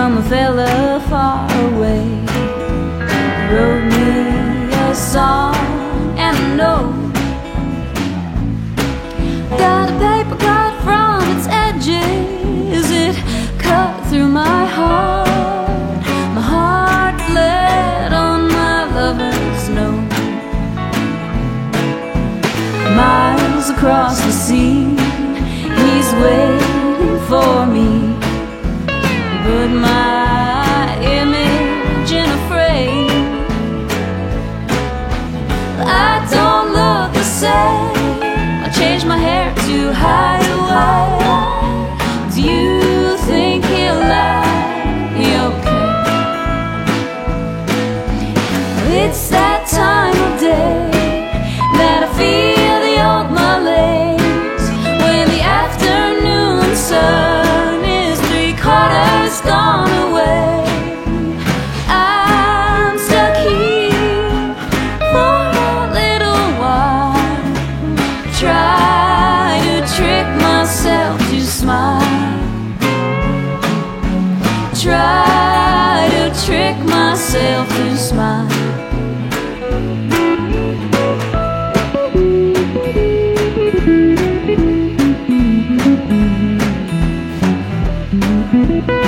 from a fella far away. He wrote me a song and a note. Got a paper cut from its edges. It cut through my heart. My heart bled on my lover's note. Miles across the sea, he's waiting for me. Put my image in a frame. I don't look the same. I changed my hair to hide away. Do you think he'll lie? Okay. It's that time of day that I feel the old malaise, when the afternoon sun is 3/4 gone away. I'm stuck here for a little while. Try to trick myself to smile. Try to trick myself to smile. Thank you.